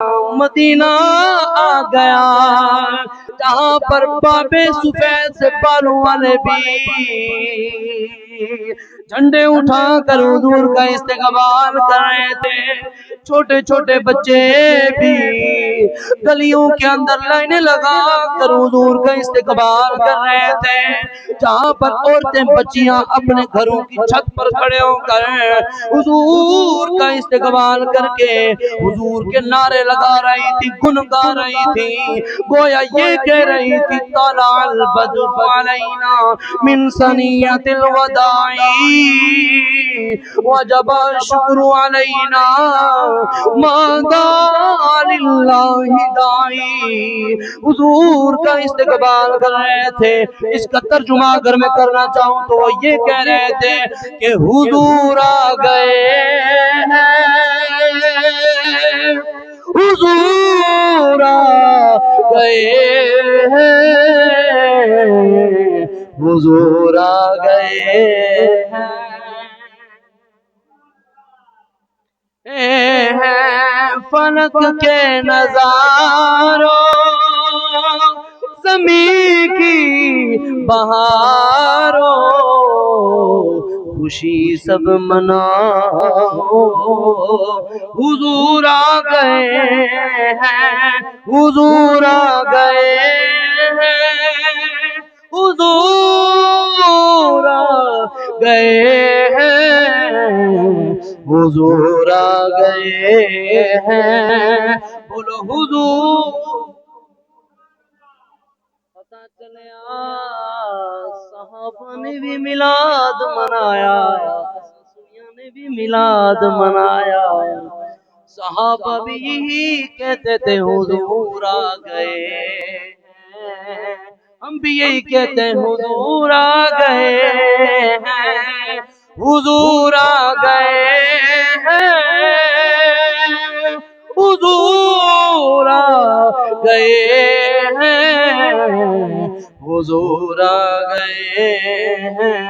مدینہ آ گیا جہاں پر بابے سفید سے بالوں والے بھی جھنڈے اٹھا کر حضور کا استقبال کر رہے تھے. چھوٹے چھوٹے بچے بھی گلیوں کے اندر لائنیں لگا کر حضور کا استقبال کر رہے تھے. جہاں پر عورتیں بچیاں اپنے گھروں کی چھت پر کھڑے ہو کر حضور کا استقبال کر کے حضور کے نعرے لگا رہی تھی، گنگا رہی تھی، گویا یہ کہہ رہی تھی طلع البدر علینا من ثنیۃ الوداع وجب الشکر علینا ما دعا للہ داعی. حضور کا استقبال کر رہے تھے. اس کا ترجمہ اگر میں کرنا چاہوں تو وہ یہ کہہ رہے تھے کہ حضور آ گئے ہیں، حضور آ گئے ہیں، حضور آ گئے ہیں. فلک کے نظاروں زمین کی بہاروں خوشی سب مناؤ، حضور آ گئے ہیں، حضور آ گئے ہیں، حضور آ گئے ہیں، حضور آ گئے ہیں. بولو حضور. پتہ چلیا صحابہ نے بھی میلاد منایا، سنیاں نے بھی میلاد منایا. صحابہ بھی یہی کہتے تھے حضور آ گئے ہیں، ہم بھی یہی کہتے ہیں حضور آ گئے ہیں، حضور آ گئے ہیں، حضور آ گئے ہیں، حضور آ گئے ہیں.